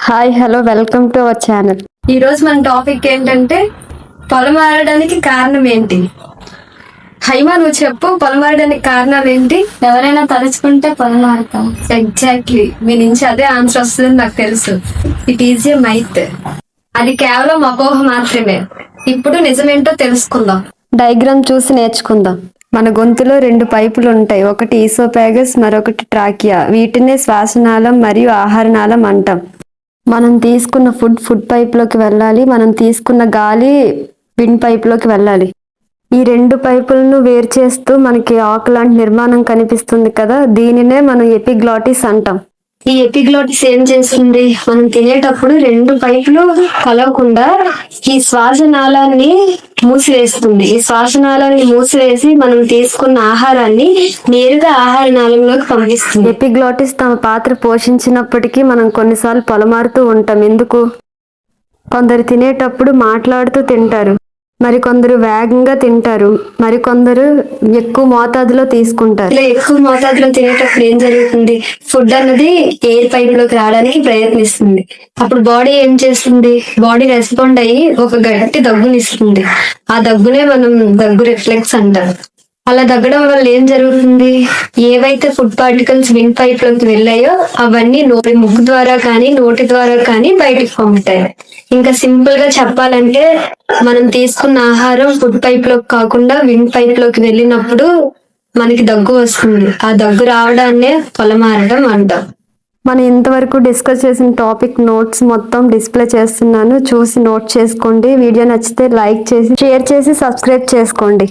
Hi hello welcome to our channel. ఈ రోజు మన టాపిక్ ఏంటంటే పొలం మారడానికి కారణం ఏంటి? హైమా, నువ్వు చెప్పు, పొలం మారడానికి కారణాలు ఏంటి? ఎవరైనా తలుచుకుంటే పొలం మారుతాం. ఎగ్జాక్ట్లీ, మీ నుంచి అదే ఆన్సర్ వస్తుందని నాకు తెలుసు. It is a myth. అది కేవలం అపోహ మాత్రమే. ఇప్పుడు నిజమేంటో తెలుసుకుందాం. డయాగ్రామ్ చూసి నేర్చుకుందాం. మన గొంతులో 2 పైపులు ఉంటాయి. ఒకటి ఈసోఫాగస్, మరొకటి ట్రాకియా. వీటినే శ్వాసనాళం మరియు ఆహారనాళం అంటాం. మనం తీసుకున్న ఫుడ్ పైపులోకి వెళ్ళాలి. మనం తీసుకున్న గాలి విండ్ పైపులోకి వెళ్ళాలి. ఈ 2 పైపులను వేరు చేస్తూ మనకి ఆకు లాంటి నిర్మాణం కనిపిస్తుంది కదా, దీనినే మనం ఎపిగ్లాటిస్ అంటాం. ఈ ఎపిగ్లోటిస్ ఏం చేస్తుంది? మనం తినేటప్పుడు 2 పైపులు కలవకుండా ఈ శ్వాసనాళాన్ని మూసివేస్తుంది. ఈ శ్వాసనాళాన్ని మూసివేసి మనం తీసుకున్న ఆహారాన్ని నేరుగా ఆహార నాళంలోకి పంపిస్తుంది. ఎపిగ్లాటిస్ తమ పాత్ర పోషించినప్పటికీ మనం కొన్నిసార్లు పొలమారుతూ ఉంటాం. ఎందుకు? కొందరు తినేటప్పుడు మాట్లాడుతూ తింటారు, మరికొందరు వేగంగా తింటారు, మరికొందరు ఎక్కువ మోతాదులో తీసుకుంటారు. ఇలా ఎక్కువ మోతాదులో తినేటప్పుడు ఏం జరుగుతుంది? ఫుడ్ అన్నది ఎయిర్ పైప్ లోకి రావడానికి ప్రయత్నిస్తుంది. అప్పుడు బాడీ ఏం చేస్తుంది? బాడీ రెస్పాండ్ అయ్యి ఒక గట్టి దగ్గునిస్తుంది. ఆ దగ్గునే మనం దగ్గు రిఫ్లెక్స్ అంటాం. అలా దగ్గడం వల్ల ఏం జరుగుతుంది? ఏవైతే ఫుడ్ పార్టికల్స్ విండ్ పైప్ లోకి వెళ్ళాయో అవన్నీ ముక్కు ద్వారా కానీ నోటి ద్వారా కానీ బయటకు పంపుతాయి. ఇంకా సింపుల్ గా చెప్పాలంటే, మనం తీసుకున్న ఆహారం ఫుడ్ పైప్ లోకి కాకుండా విండ్ పైప్ లోకి వెళ్ళినప్పుడు మనకి దగ్గు వస్తుంది. ఆ దగ్గు రావడాన్నే పొలమారడం అంటాం. మనం ఇంతవరకు డిస్కస్ చేసిన టాపిక్ నోట్స్ మొత్తం డిస్ప్లే చేస్తున్నాను, చూసి నోట్ చేసుకోండి. వీడియో నచ్చితే లైక్ చేసి షేర్ చేసి సబ్స్క్రైబ్ చేసుకోండి.